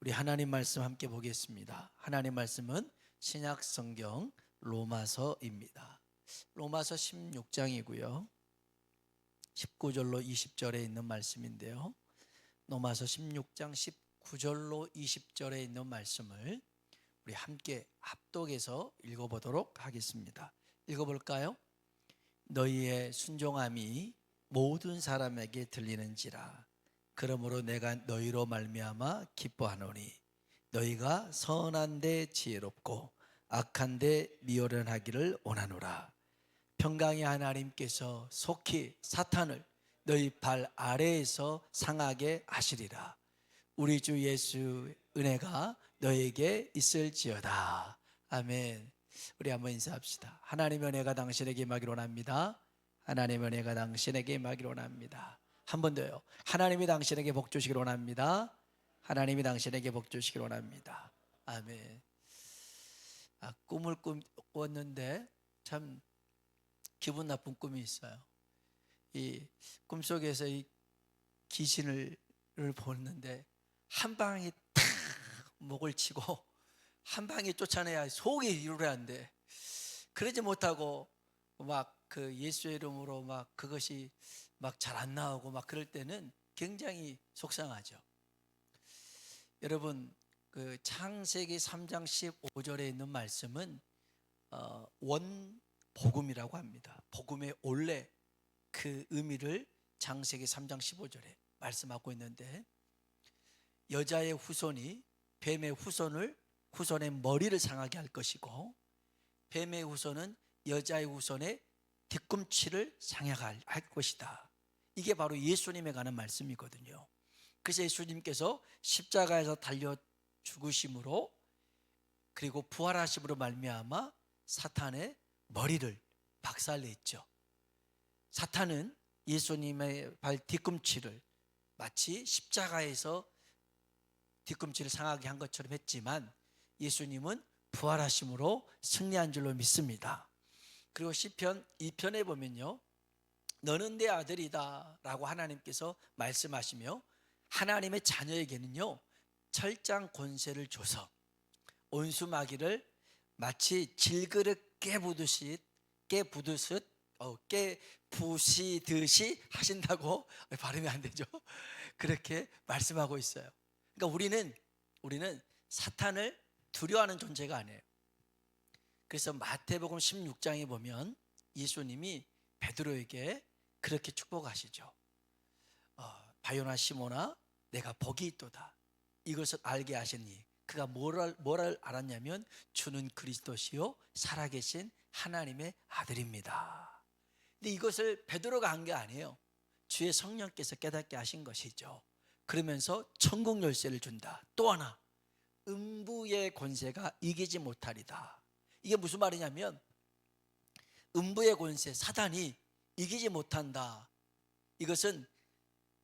우리 하나님 말씀 함께 보겠습니다. 하나님 말씀은 신약 성경 로마서입니다. 로마서 16장이고요. 19절로 20절에 있는 말씀인데요. 로마서 16장 19절로 20절에 있는 말씀을 우리 함께 합독해서 읽어보도록 하겠습니다. 읽어볼까요? 너희의 순종함이 모든 사람에게 들리는지라. 그러므로 내가 너희로 말미암아 기뻐하노니 너희가 선한 데 지혜롭고 악한 데 미련하기를 원하노라. 평강의 하나님께서 속히 사탄을 너희 발 아래에서 상하게 하시리라. 우리 주 예수 은혜가 너희에게 있을지어다. 아멘. 우리 한번 인사합시다. 하나님의 은혜가 당신에게 임하기를 원합니다. 하나님의 은혜가 당신에게 임하기를 원합니다. 한 번 더요. 하나님이 당신에게 복 주시기를 원합니다. 하나님이 당신에게 복 주시기를 원합니다. 아멘. 꿈을 꿨는데 참 기분 나쁜 꿈이 있어요. 이 꿈속에서 이 귀신을 보는데 한 방에 탁 목을 치고 한 방에 쫓아내야 속이 이루려는데 그러지 못하고 막 그 예수의 이름으로 막 그것이 막 잘 안 나오고 막 그럴 때는 굉장히 속상하죠. 여러분, 그 창세기 3장 15절에 있는 말씀은 원복음이라고 합니다. 복음의 원래 그 의미를 창세기 3장 15절에 말씀하고 있는데, 여자의 후손이 뱀의 후손의 머리를 상하게 할 것이고, 뱀의 후손은 여자의 후손의 뒤꿈치를 상하게 할 것이다. 이게 바로 예수님에 관한 말씀이거든요. 그래서 예수님께서 십자가에서 달려 죽으심으로 그리고 부활하심으로 말미암아 사탄의 머리를 박살냈죠. 사탄은 예수님의 발 뒤꿈치를 마치 십자가에서 뒤꿈치를 상하게 한 것처럼 했지만, 예수님은 부활하심으로 승리한 줄로 믿습니다. 그리고 시편 2편에 보면요, 너는 내 아들이다 라고 하나님께서 말씀하시며 하나님의 자녀에게는요 철장 권세를 줘서 온수마귀를 마치 질그릇 깨부시듯이 하신다고 발음이 안 되죠. 그렇게 말씀하고 있어요. 그러니까 우리는 사탄을 두려워하는 존재가 아니에요. 그래서 마태복음 16장에 보면 예수님이 베드로에게 그렇게 축복하시죠. 바요나 시몬아, 내가 복이 있도다. 이것을 알게 하시니 그가 뭐를 알았냐면 주는 그리스도시요 살아계신 하나님의 아들입니다. 근데 이것을 베드로가 한 게 아니에요. 주의 성령께서 깨닫게 하신 것이죠. 그러면서 천국 열쇠를 준다. 또 하나, 음부의 권세가 이기지 못하리다. 이게 무슨 말이냐면 음부의 권세, 사단이 이기지 못한다. 이것은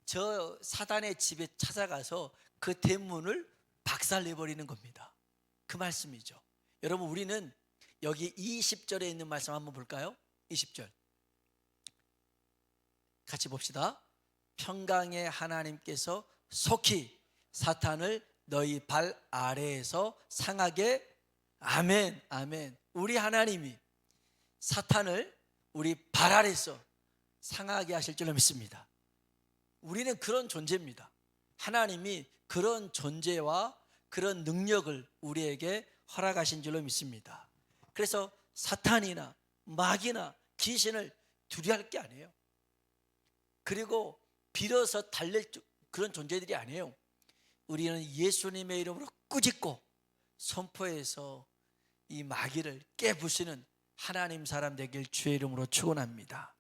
저 사단의 집에 찾아가서 그 대문을 박살내버리는 겁니다. 그 말씀이죠. 여러분, 우리는 여기 20절에 있는 말씀 한번 볼까요? 20절 같이 봅시다. 평강의 하나님께서 속히 사탄을 너희 발 아래에서 상하게, 아멘, 아멘. 우리 하나님이 사탄을 우리 발 아래에서 상하게 하실 줄로 믿습니다. 우리는 그런 존재입니다. 하나님이 그런 존재와 그런 능력을 우리에게 허락하신 줄로 믿습니다. 그래서 사탄이나 마귀나 귀신을 두려워할 게 아니에요. 그리고 빌어서 달랠 그런 존재들이 아니에요. 우리는 예수님의 이름으로 꾸짖고 선포해서 이 마귀를 깨부수는 하나님 사람 되길 주의 이름으로 축원합니다.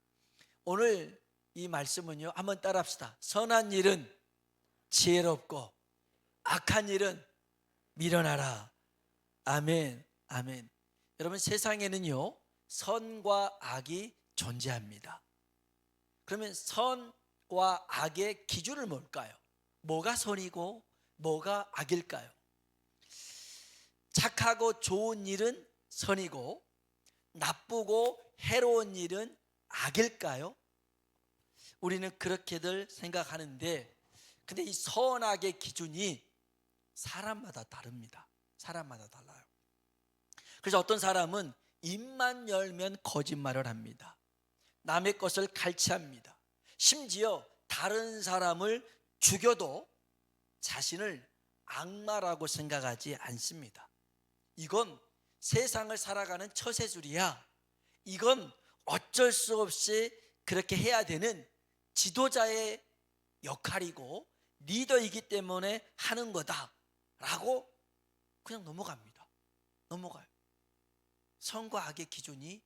오늘 이 말씀은요, 한번 따라합시다. 선한 일은 지혜롭고 악한 일은 미련하라. 아멘, 아멘. 여러분, 세상에는요 선과 악이 존재합니다. 그러면 선과 악의 기준은 뭘까요? 뭐가 선이고 뭐가 악일까요? 착하고 좋은 일은 선이고 나쁘고 해로운 일은 악일까요? 우리는 그렇게들 생각하는데, 근데 이 선악의 기준이 사람마다 다릅니다. 사람마다 달라요. 그래서 어떤 사람은 입만 열면 거짓말을 합니다. 남의 것을 갈취합니다. 심지어 다른 사람을 죽여도 자신을 악마라고 생각하지 않습니다. 이건 세상을 살아가는 처세술이야. 이건 어쩔 수 없이 그렇게 해야 되는 지도자의 역할이고 리더이기 때문에 하는 거다라고 그냥 넘어갑니다. 넘어가요. 선과 악의 기준이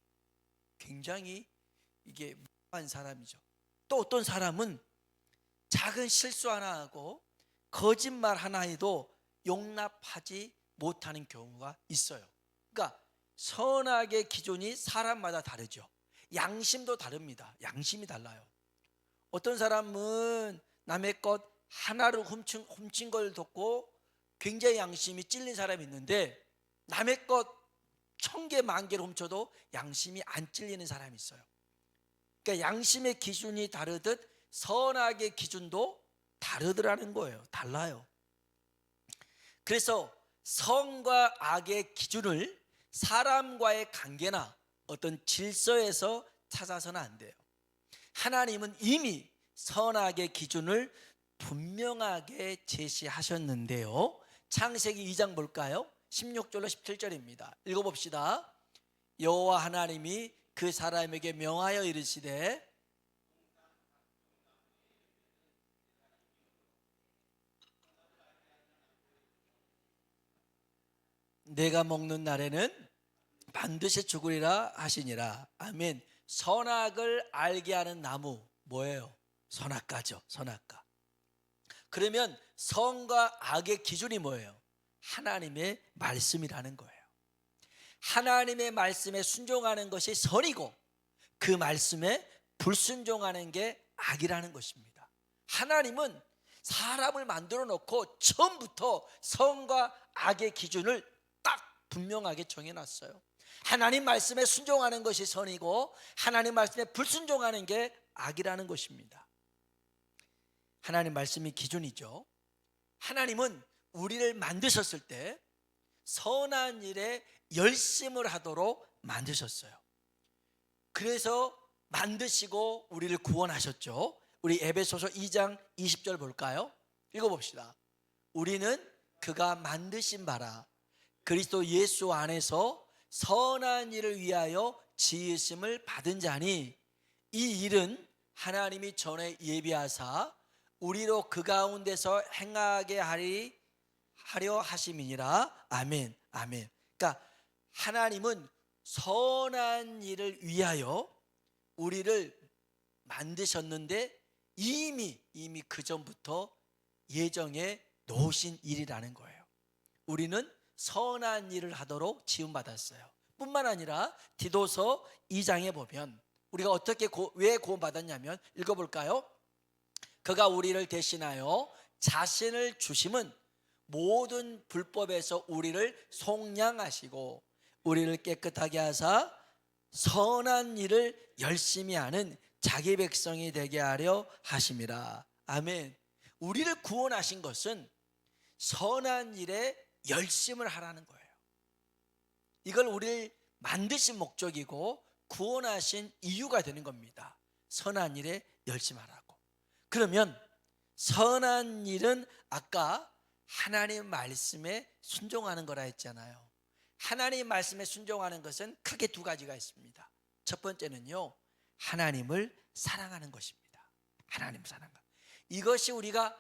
굉장히 이게 무한 사람이죠. 또 어떤 사람은 작은 실수 하나 하고 거짓말 하나 해도 용납하지 못하는 경우가 있어요. 그러니까 선악의 기준이 사람마다 다르죠. 양심도 다릅니다. 양심이 달라요. 어떤 사람은 남의 것 하나를 훔친 걸 듣고 굉장히 양심이 찔린 사람이 있는데 남의 것 1000개, 10,000개를 훔쳐도 양심이 안 찔리는 사람이 있어요. 그러니까 양심의 기준이 다르듯 선악의 기준도 다르더라는 거예요. 달라요. 그래서 선과 악의 기준을 사람과의 관계나 어떤 질서에서 찾아서는 안 돼요. 하나님은 이미 선악의 기준을 분명하게 제시하셨는데요. 창세기 2장 볼까요? 16절로 17절입니다. 읽어봅시다. 여호와 하나님이 그 사람에게 명하여 이르시되 내가 먹는 날에는 반드시 죽으리라 하시니라. 아멘. 선악을 알게 하는 나무 뭐예요? 선악과죠. 선악과. 그러면 선과 악의 기준이 뭐예요? 하나님의 말씀이라는 거예요. 하나님의 말씀에 순종하는 것이 선이고 그 말씀에 불순종하는 게 악이라는 것입니다. 하나님은 사람을 만들어 놓고 처음부터 선과 악의 기준을 딱 분명하게 정해놨어요. 하나님 말씀에 순종하는 것이 선이고 하나님 말씀에 불순종하는 게 악이라는 것입니다. 하나님 말씀이 기준이죠. 하나님은 우리를 만드셨을 때 선한 일에 열심을 하도록 만드셨어요. 그래서 만드시고 우리를 구원하셨죠. 우리 에베소서 2장 20절 볼까요? 읽어봅시다. 우리는 그가 만드신 바라 그리스도 예수 안에서 선한 일을 위하여 지으심을 받은 자니 이 일은 하나님이 전에 예비하사 우리로 그 가운데서 행하게 하려 하심이니라. 아멘. 아멘. 그러니까 하나님은 선한 일을 위하여 우리를 만드셨는데 이미 그 전부터 예정해 놓으신 일이라는 거예요. 우리는 선한 일을 하도록 지음받았어요. 뿐만 아니라 디도서 2장에 보면 우리가 어떻게 왜 구원받았냐면 읽어볼까요? 그가 우리를 대신하여 자신을 주심은 모든 불법에서 우리를 속량하시고 우리를 깨끗하게 하사 선한 일을 열심히 하는 자기 백성이 되게 하려 하심이라. 아멘. 우리를 구원하신 것은 선한 일에 열심을 하라는 거예요. 이걸 우리를 만드신 목적이고 구원하신 이유가 되는 겁니다. 선한 일에 열심하라고. 그러면 선한 일은 아까 하나님 말씀에 순종하는 거라 했잖아요. 하나님 말씀에 순종하는 것은 크게 두 가지가 있습니다. 첫 번째는요, 하나님을 사랑하는 것입니다. 하나님 사랑하. 이것이 우리가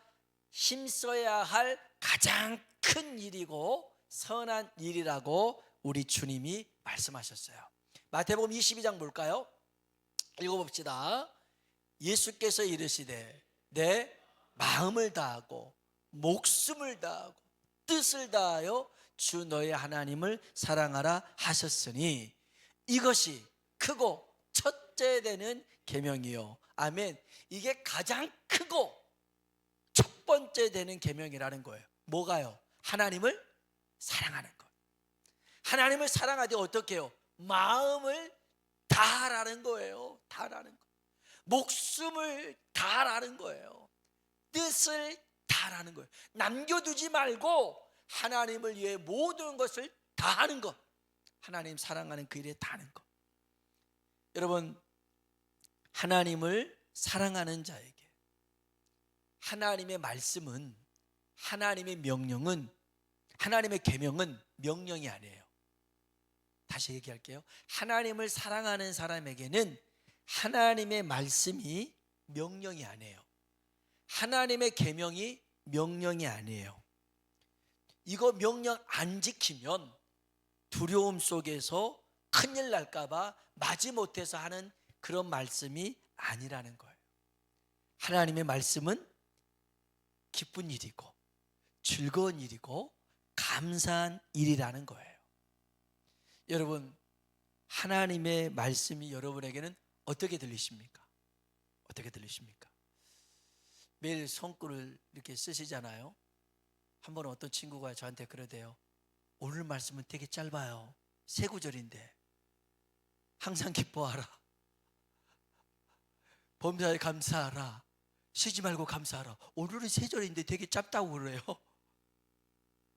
힘써야 할 가장 큰 일이고 선한 일이라고 우리 주님이 말씀하셨어요. 마태복음 22장 볼까요? 읽어봅시다. 예수께서 이르시되 내 마음을 다하고 목숨을 다하고 뜻을 다하여 주 너의 하나님을 사랑하라 하셨으니 이것이 크고 첫째 되는 계명이요. 아멘. 이게 가장 크고 첫 번째 되는 계명이라는 거예요. 뭐가요? 하나님을 사랑하는 것. 하나님을 사랑하되 어떻게 해요? 마음을 다하라는 거예요. 다하라는 거. 목숨을 다하라는 거예요. 뜻을 다하라는 거예요. 남겨두지 말고 하나님을 위해 모든 것을 다하는 것, 하나님 사랑하는 그 일에 다하는 것. 여러분, 하나님을 사랑하는 자에게 하나님의 말씀은, 하나님의 명령은, 하나님의 계명은 명령이 아니에요. 다시 얘기할게요. 하나님을 사랑하는 사람에게는 하나님의 말씀이 명령이 아니에요. 하나님의 계명이 명령이 아니에요. 이거 명령 안 지키면 두려움 속에서 큰일 날까 봐 마지못해서 하는 그런 말씀이 아니라는 거예요. 하나님의 말씀은 기쁜 일이고 즐거운 일이고 감사한 일이라는 거예요. 여러분, 하나님의 말씀이 여러분에게는 어떻게 들리십니까? 어떻게 들리십니까? 매일 손글을 이렇게 쓰시잖아요. 한 번은 어떤 친구가 저한테 그러대요. 오늘 말씀은 되게 짧아요. 세 구절인데 항상 기뻐하라, 범사에 감사하라, 쉬지 말고 감사하라. 오늘은 세 절인데 되게 짧다고 그래요.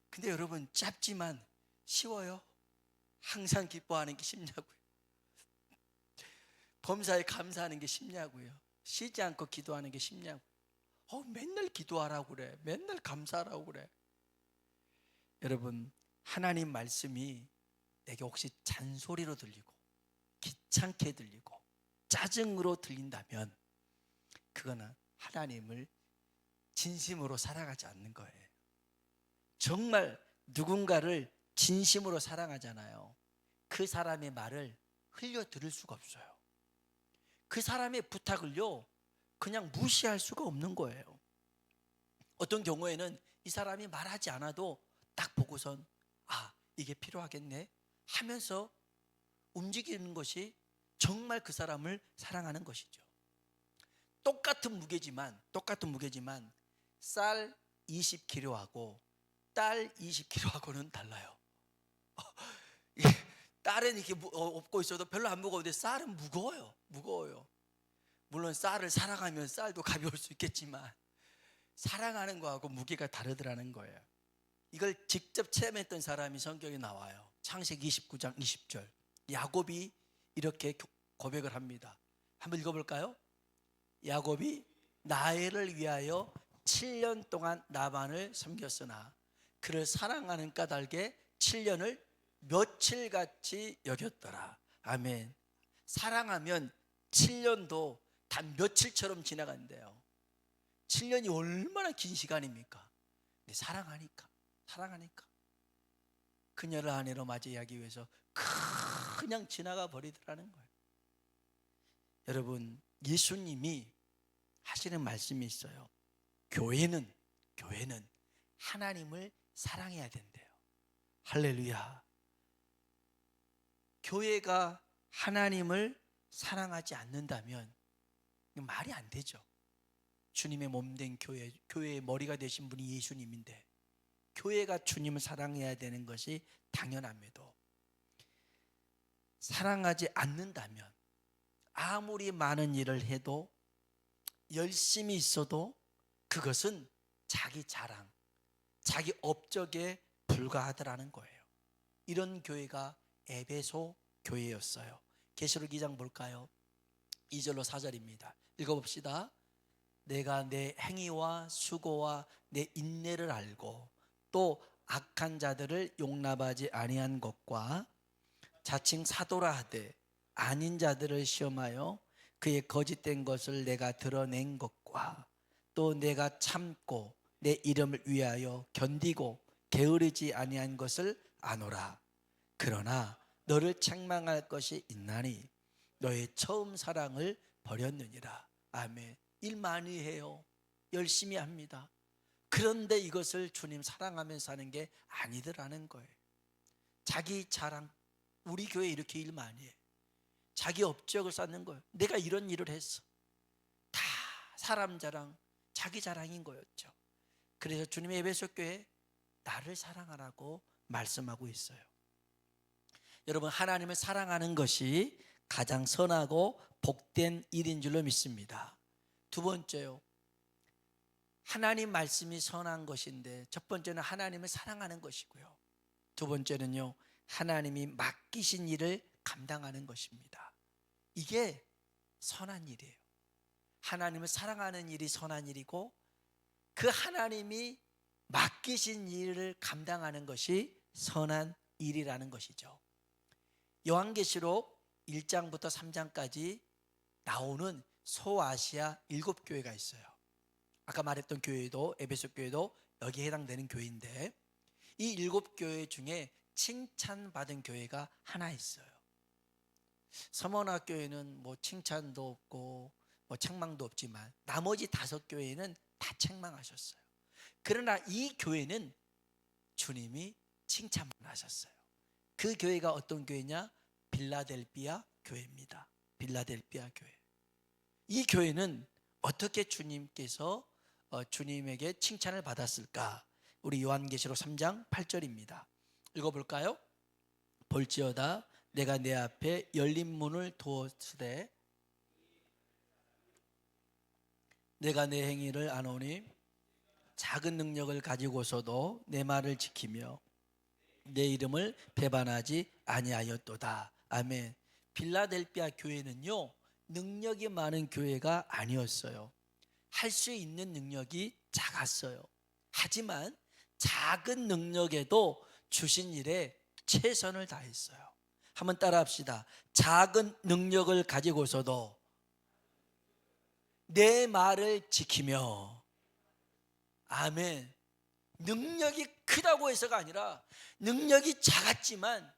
근데 여러분, 짧지만 쉬워요? 항상 기뻐하는 게 쉽냐고요? 범사에 감사하는 게 쉽냐고요? 쉬지 않고 기도하는 게 쉽냐고요? 맨날 기도하라고 그래, 맨날 감사하라고 그래. 여러분, 하나님 말씀이 내게 혹시 잔소리로 들리고 귀찮게 들리고 짜증으로 들린다면 그거는 하나님을 진심으로 사랑하지 않는 거예요. 정말 누군가를 진심으로 사랑하잖아요. 그 사람의 말을 흘려 들을 수가 없어요. 그 사람의 부탁을요 그냥 무시할 수가 없는 거예요. 어떤 경우에는 이 사람이 말하지 않아도 딱 보고선 이게 필요하겠네 하면서 움직이는 것이 정말 그 사람을 사랑하는 것이죠. 똑같은 무게지만 쌀 20kg하고 딸 20kg하고는 달라요. 딸은 이렇게 업고 있어도 별로 안 무거운데 쌀은 무거워요. 물론 쌀을 사랑하면 쌀도 가벼울 수 있겠지만 사랑하는 거하고 무게가 다르더라는 거예요. 이걸 직접 체험했던 사람이 성경에 나와요. 창세기 29장 20절. 야곱이 이렇게 고백을 합니다. 한번 읽어볼까요? 야곱이 라헬을 위하여 7년 동안 라반을 섬겼으나 그를 사랑하는 까닭에 7년을 며칠같이 여겼더라. 아멘. 사랑하면 7년도 단 며칠처럼 지나간대요. 7년이 얼마나 긴 시간입니까? 근데 사랑하니까 그녀를 아내로 맞이하기 위해서 그냥 지나가 버리더라는 거예요. 여러분, 예수님이 하시는 말씀이 있어요. 교회는 하나님을 사랑해야 된대요. 할렐루야. 교회가 하나님을 사랑하지 않는다면 말이 안 되죠. 주님의 몸된 교회의 머리가 되신 분이 예수님인데 교회가 주님을 사랑해야 되는 것이 당연합니다. 사랑하지 않는다면 아무리 많은 일을 해도 열심히 있어도 그것은 자기 자랑, 자기 업적에 불과하더라는 거예요. 이런 교회가 에베소 교회였어요. 계시록 2장 볼까요? 2절로 4절입니다. 읽어봅시다. 내가 내 행위와 수고와 내 인내를 알고 또 악한 자들을 용납하지 아니한 것과 자칭 사도라 하되 아닌 자들을 시험하여 그의 거짓된 것을 내가 드러낸 것과 또 내가 참고 내 이름을 위하여 견디고 게으르지 아니한 것을 아노라. 그러나 너를 책망할 것이 있나니 너의 처음 사랑을 버렸느니라. 아멘. 일 많이 해요. 열심히 합니다. 그런데 이것을 주님 사랑하면서 하는 게 아니더라는 거예요. 자기 자랑, 우리 교회 이렇게 일 많이 해. 자기 업적을 쌓는 거예요. 내가 이런 일을 했어. 다 사람 자랑, 자기 자랑인 거였죠. 그래서 주님의 에베소 교회 나를 사랑하라고 말씀하고 있어요. 여러분, 하나님을 사랑하는 것이 가장 선하고 복된 일인 줄로 믿습니다. 두 번째요, 하나님 말씀이 선한 것인데 첫 번째는 하나님을 사랑하는 것이고요. 두 번째는요, 하나님이 맡기신 일을 감당하는 것입니다. 이게 선한 일이에요. 하나님을 사랑하는 일이 선한 일이고 그 하나님이 맡기신 일을 감당하는 것이 선한 일이라는 것이죠. 요한계시록 1장부터 3장까지 나오는 소아시아 7교회가 있어요. 아까 말했던 교회도 에베소 교회도 여기에 해당되는 교회인데 이 7교회 중에 칭찬받은 교회가 하나 있어요. 서머나 교회는 뭐 칭찬도 없고 뭐 책망도 없지만 나머지 5교회는 다 책망하셨어요. 그러나 이 교회는 주님이 칭찬만 하셨어요. 그 교회가 어떤 교회냐? 빌라델비아 교회입니다. 빌라델비아 교회. 이 교회는 어떻게 주님께서 주님에게 칭찬을 받았을까? 우리 요한계시록 3장 8절입니다. 읽어볼까요? 볼지어다 내가 내 앞에 열린 문을 두었으되 내가 내 행위를 아노니 작은 능력을 가지고서도 내 말을 지키며 내 이름을 배반하지 아니하였도다. 아멘. 빌라델비아 교회는요, 능력이 많은 교회가 아니었어요. 할 수 있는 능력이 작았어요. 하지만 작은 능력에도 주신 일에 최선을 다했어요. 한번 따라합시다. 작은 능력을 가지고서도 내 말을 지키며. 아멘. 능력이 크다고 해서가 아니라 능력이 작았지만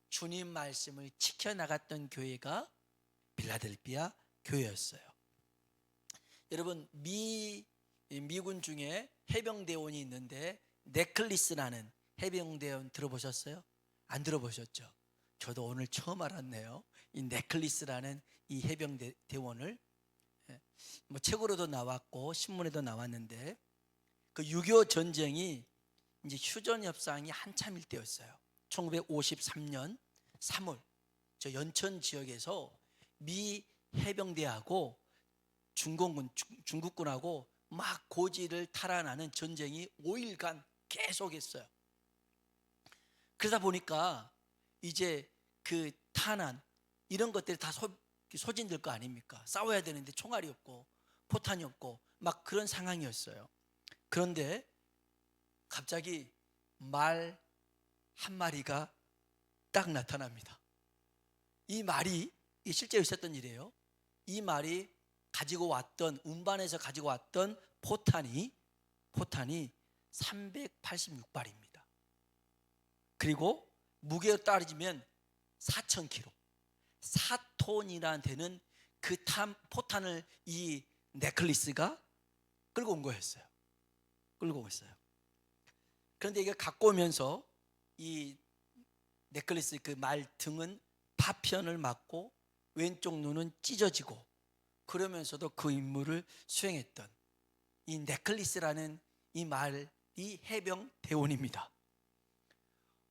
주님 말씀을 지켜나갔던 교회가 빌라델비아 교회였어요. 여러분, 미군 중에 해병대원이 있는데 네클리스라는 해병대원 들어보셨어요? 안 들어보셨죠? 저도 오늘 처음 알았네요. 이 네클리스라는 이 해병대원을 뭐 책으로도 나왔고 신문에도 나왔는데 그 6.25 전쟁이 이제 휴전 협상이 한참일 때였어요. 1953년 3월 저 연천 지역에서 미 해병대하고 중국군하고 막 고지를 탈환하는 전쟁이 5일간 계속했어요. 그러다 보니까 이제 그 탄환 이런 것들이 다 소진될 거 아닙니까? 싸워야 되는데 총알이 없고 포탄이 없고 막 그런 상황이었어요. 그런데 갑자기 말 한 마리가 딱 나타납니다. 이 말이 실제로 있었던 일이에요. 이 말이 가지고 왔던 운반해서 가지고 왔던 포탄이 386발입니다. 그리고 무게로 따지면 4,000kg, 4톤이라는 되는 그 포탄을 이 네클리스가 끌고 온 거였어요. 끌고 오셨어요. 그런데 이게 갖고 오면서 이 네클리스 그 말 등은 파편을 맞고 왼쪽 눈은 찢어지고 그러면서도 그 임무를 수행했던 이 네클리스라는 이 말이 해병 대원입니다.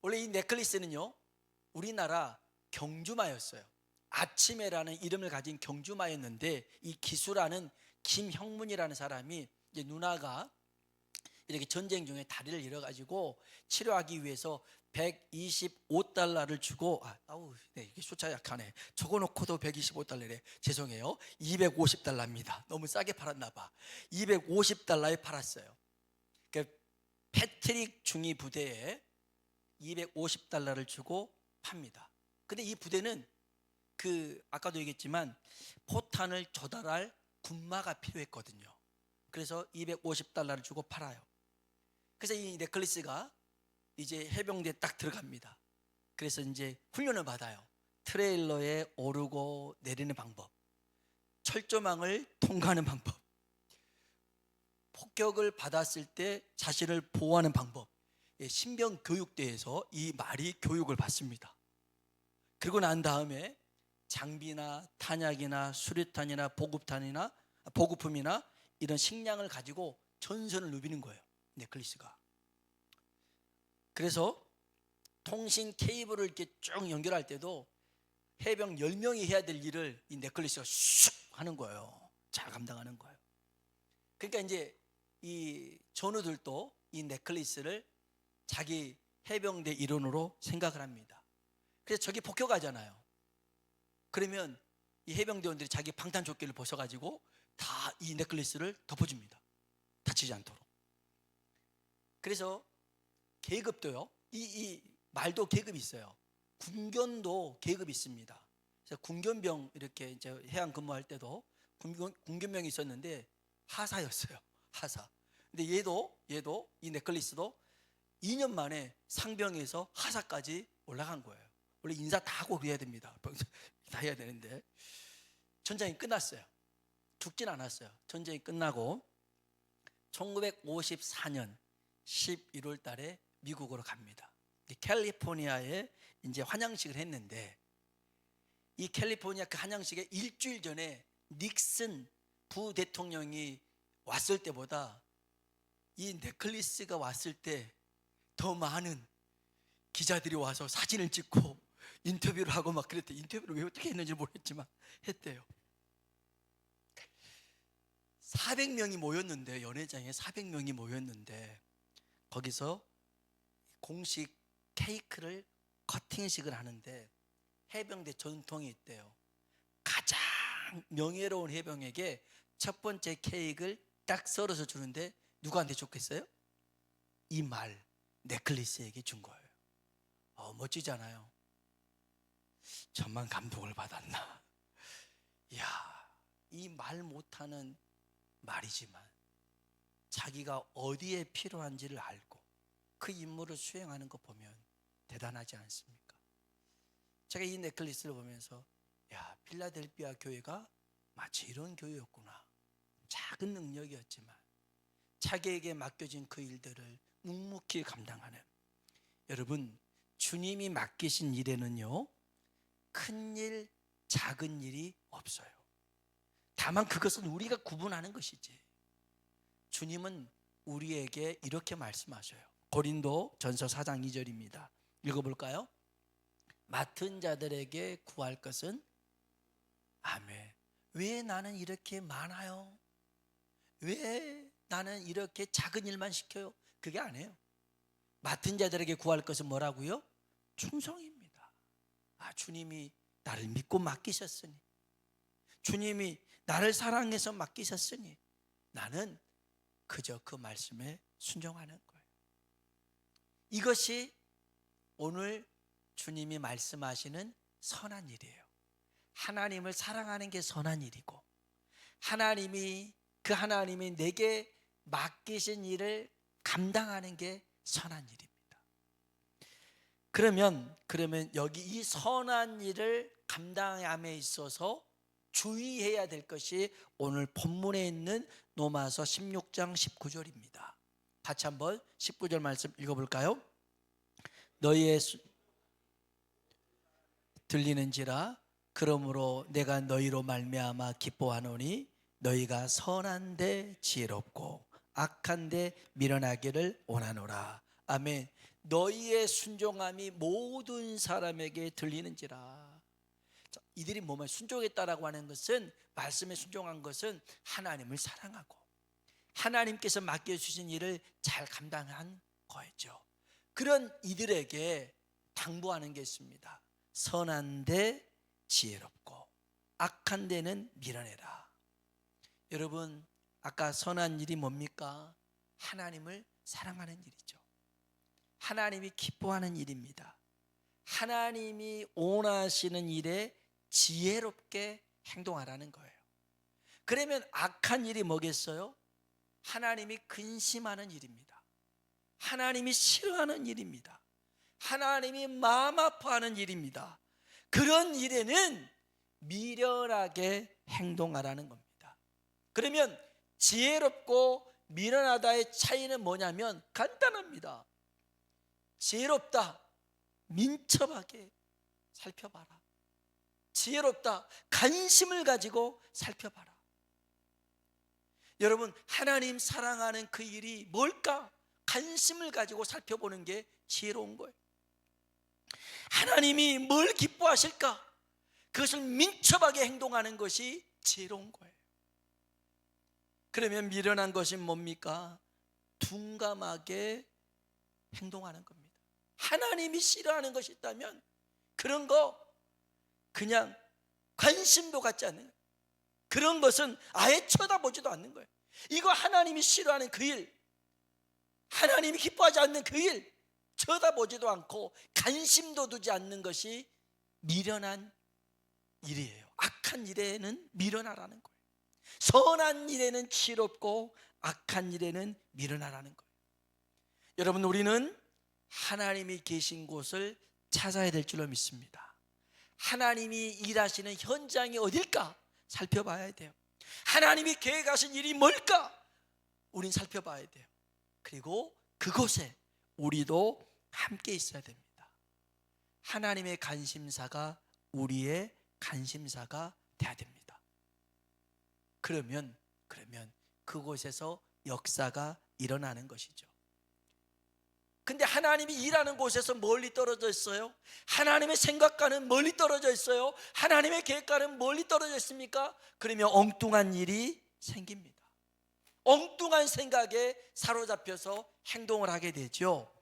원래 이 네클리스는요, 우리나라 경주마였어요. 아침에라는 이름을 가진 경주마였는데 이 기수라는 김형문이라는 사람이 이제 누나가 이렇게 전쟁 중에 다리를 잃어가지고 치료하기 위해서 125달러를 주고 이게 숫자 약하네. 적어놓고도 125달러래. 죄송해요. 250달러입니다. 너무 싸게 팔았나 봐. 250달러에 팔았어요. 그러니까 패트릭 중위 부대에 250달러를 주고 팝니다. 근데 이 부대는 아까도 얘기했지만 포탄을 조달할 군마가 필요했거든요. 그래서 250달러를 주고 팔아요. 그래서 이 네클리스가 이제 해병대에 딱 들어갑니다. 그래서 이제 훈련을 받아요. 트레일러에 오르고 내리는 방법, 철조망을 통과하는 방법, 폭격을 받았을 때 자신을 보호하는 방법, 신병 교육대에서 이 말이 교육을 받습니다. 그리고 난 다음에 장비나 탄약이나 수류탄이나 보급품이나 이런 식량을 가지고 전선을 누비는 거예요, 네클리스가. 그래서 통신 케이블을 이렇게 쭉 연결할 때도 해병 10명이 해야 될 일을 이 네클리스가 슉 하는 거예요. 잘 감당하는 거예요. 그러니까 이제 이 전우들도 이 넥클리스를 자기 해병대 일원으로 생각을 합니다. 그래서 저기 폭격하잖아요. 그러면 이 해병대원들이 자기 방탄조끼를 벗어가지고 다 이 넥클리스를 덮어줍니다. 다치지 않도록. 그래서 계급도요, 이 말도 계급이 있어요. 군견도 계급이 있습니다. 그래서 군견병, 이렇게 이제 해양 근무할 때도 군견병이 있었는데 하사였어요. 하사. 근데 얘도 이 넥클리스도 2년 만에 상병에서 하사까지 올라간 거예요. 원래 인사 다 하고 그래야 됩니다. 다 해야 되는데 전쟁이 끝났어요. 죽진 않았어요. 전쟁이 끝나고 1954년 11월 달에 미국으로 갑니다. 캘리포니아에 이제 환영식을 했는데, 이 캘리포니아 그 환영식에 일주일 전에 닉슨 부대통령이 왔을 때보다 이 넥클리스가 왔을 때 더 많은 기자들이 와서 사진을 찍고 인터뷰를 하고 막 그랬대. 인터뷰를 왜 어떻게 했는지 모르겠지만 했대요. 400명이 모였는데, 연회장에 400명이 모였는데 거기서 공식 케이크를 커팅식을 하는데 해병대 전통이 있대요. 가장 명예로운 해병에게 첫 번째 케이크를 딱 썰어서 주는데 누구한테 줬겠어요? 이 말 넥클리스에게 준 거예요. 멋지잖아요. 저만 감동을 받았나. 이야, 이 말 못하는 말이지만 자기가 어디에 필요한지를 알고 그 임무를 수행하는 거 보면 대단하지 않습니까? 제가 이 넥클리스를 보면서, 야, 필라델피아 교회가 마치 이런 교회였구나. 작은 능력이었지만 자기에게 맡겨진 그 일들을 묵묵히 감당하는, 여러분, 주님이 맡기신 일에는요, 큰 일, 작은 일이 없어요. 다만 그것은 우리가 구분하는 것이지. 주님은 우리에게 이렇게 말씀하셔요. 고린도 전서 4장 2절입니다. 읽어볼까요? 맡은 자들에게 구할 것은, 아멘. 왜 나는 이렇게 많아요? 왜 나는 이렇게 작은 일만 시켜요? 그게 아니에요. 맡은 자들에게 구할 것은 뭐라고요? 충성입니다. 주님이 나를 믿고 맡기셨으니, 주님이 나를 사랑해서 맡기셨으니 나는 그저 그 말씀에 순종하는 거예요. 이것이 오늘 주님이 말씀하시는 선한 일이에요. 하나님을 사랑하는 게 선한 일이고, 하나님이 내게 맡기신 일을 감당하는 게 선한 일입니다. 그러면 여기 이 선한 일을 감당함에 있어서 주의해야 될 것이 오늘 본문에 있는 로마서 16장 19절입니다. 같이 한번 19절 말씀 읽어볼까요? 너희의 들리는지라 그러므로 내가 너희로 말미암아 기뻐하노니 너희가 선한데 지혜롭고 악한데 미련하기를 원하노라. 아멘. 너희의 순종함이 모든 사람에게 들리는지라. 이들이 뭐만 순종했다라고 하는 것은, 말씀에 순종한 것은 하나님을 사랑하고 하나님께서 맡겨주신 일을 잘 감당한 거였죠. 그런 이들에게 당부하는 게 있습니다. 선한데 지혜롭고 악한 데는 미련해라. 여러분, 아까 선한 일이 뭡니까? 하나님을 사랑하는 일이죠. 하나님이 기뻐하는 일입니다. 하나님이 원하시는 일에 지혜롭게 행동하라는 거예요. 그러면 악한 일이 뭐겠어요? 하나님이 근심하는 일입니다. 하나님이 싫어하는 일입니다. 하나님이 마음 아파하는 일입니다. 그런 일에는 미련하게 행동하라는 겁니다. 그러면 지혜롭고 미련하다의 차이는 뭐냐면 간단합니다. 지혜롭다, 민첩하게 살펴봐라. 지혜롭다, 관심을 가지고 살펴봐라. 여러분, 하나님 사랑하는 그 일이 뭘까? 관심을 가지고 살펴보는 게 지혜로운 거예요. 하나님이 뭘 기뻐하실까? 그것을 민첩하게 행동하는 것이 지혜로운 거예요. 그러면 미련한 것이 뭡니까? 둔감하게 행동하는 겁니다. 하나님이 싫어하는 것이 있다면 그런 거 그냥 관심도 갖지 않는 거예요. 그런 것은 아예 쳐다보지도 않는 거예요. 이거 하나님이 싫어하는 그 일, 하나님이 기뻐하지 않는 그 일 쳐다보지도 않고 관심도 두지 않는 것이 미련한 일이에요. 악한 일에는 미련하라는 거예요. 선한 일에는 지혜롭고 악한 일에는 미련하라는 거예요. 여러분, 우리는 하나님이 계신 곳을 찾아야 될 줄로 믿습니다. 하나님이 일하시는 현장이 어딜까 살펴봐야 돼요. 하나님이 계획하신 일이 뭘까 우린 살펴봐야 돼요. 그리고 그곳에 우리도 함께 있어야 됩니다. 하나님의 관심사가 우리의 관심사가 돼야 됩니다. 그러면 그곳에서 역사가 일어나는 것이죠. 근데 하나님이 일하는 곳에서 멀리 떨어져 있어요? 하나님의 생각과는 멀리 떨어져 있어요? 하나님의 계획과는 멀리 떨어져 있습니까? 그러면 엉뚱한 일이 생깁니다. 엉뚱한 생각에 사로잡혀서 행동을 하게 되죠.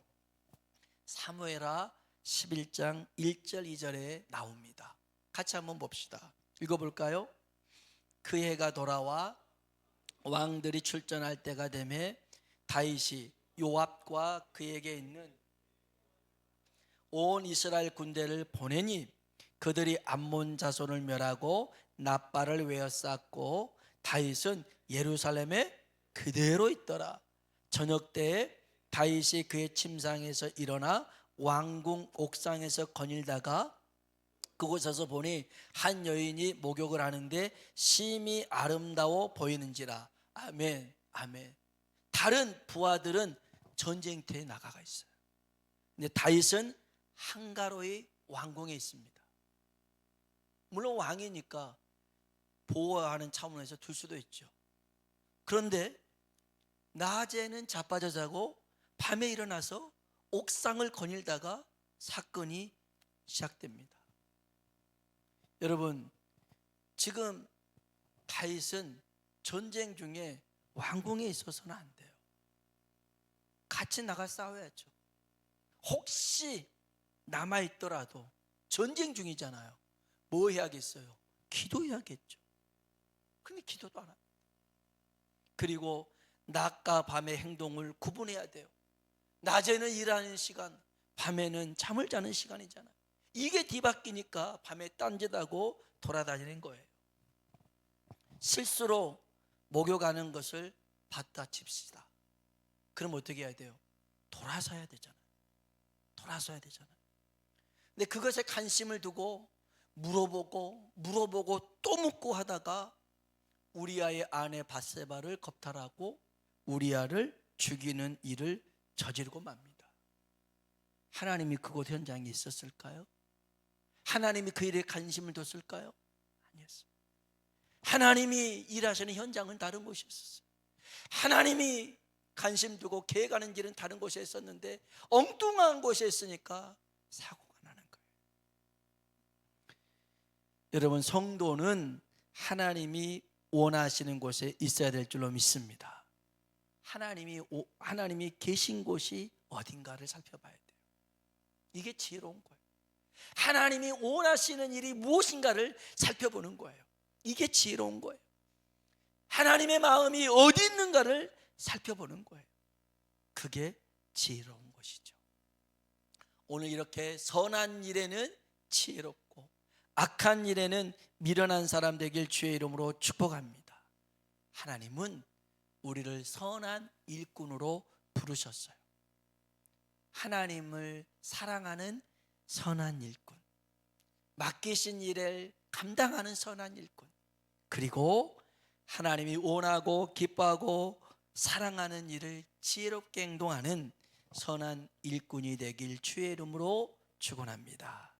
사무엘하 11장 1절 2절에 나옵니다. 같이 한번 봅시다. 읽어볼까요? 그 해가 돌아와 왕들이 출전할 때가 되매 다윗이 요압과 그에게 있는 온 이스라엘 군대를 보내니 그들이 암몬 자손을 멸하고 납발을 외워쌌고 다윗은 예루살렘에 그대로 있더라. 저녁 때에 다윗이 그의 침상에서 일어나 왕궁 옥상에서 거닐다가 그곳에서 보니 한 여인이 목욕을 하는데 심히 아름다워 보이는지라. 아멘, 아멘. 다른 부하들은 전쟁터에 나가가 있어요. 근데 다윗은 한가로이 왕궁에 있습니다. 물론 왕이니까 보호하는 차원에서 둘 수도 있죠. 그런데 낮에는 자빠져 자고 밤에 일어나서 옥상을 거닐다가 사건이 시작됩니다. 여러분, 지금 다윗은 전쟁 중에 왕궁에 있어서는 안 돼요. 같이 나가 싸워야죠. 혹시 남아있더라도 전쟁 중이잖아요. 뭐 해야겠어요? 기도해야겠죠. 근데 기도도 안 합니다. 그리고 낮과 밤의 행동을 구분해야 돼요. 낮에는 일하는 시간, 밤에는 잠을 자는 시간이잖아요. 이게 뒤바뀌니까 밤에 딴짓하고 돌아다니는 거예요. 실수로 목욕하는 것을 받다 칩시다. 그럼 어떻게 해야 돼요? 돌아서야 되잖아요. 돌아서야 되잖아요. 근데 그것에 관심을 두고 물어보고 또 묻고 하다가 우리아의 아내 밧세바를 겁탈하고 우리아를 죽이는 일을 저지르고 맙니다. 하나님이 그곳 현장에 있었을까요? 하나님이 그 일에 관심을 뒀을까요? 아니었습니다. 하나님이 일하시는 현장은 다른 곳이었어요. 하나님이 관심 두고 계획하는 길은 다른 곳에 있었는데 엉뚱한 곳에 있으니까 사고가 나는 거예요. 여러분, 성도는 하나님이 원하시는 곳에 있어야 될 줄로 믿습니다. 하나님이 계신 곳이 어딘가를 살펴봐야 돼요. 이게 지혜로운 거예요. 하나님이 원하시는 일이 무엇인가를 살펴보는 거예요. 이게 지혜로운 거예요. 하나님의 마음이 어디 있는가를 살펴보는 거예요. 그게 지혜로운 것이죠. 오늘 이렇게 선한 일에는 지혜롭고 악한 일에는 미련한 사람 되길 주의 이름으로 축복합니다. 하나님은 우리를 선한 일꾼으로 부르셨어요. 하나님을 사랑하는 선한 일꾼, 맡기신 일을 감당하는 선한 일꾼, 그리고 하나님이 원하고 기뻐하고 사랑하는 일을 지혜롭게 행동하는 선한 일꾼이 되길 주의 이름으로 축원합니다.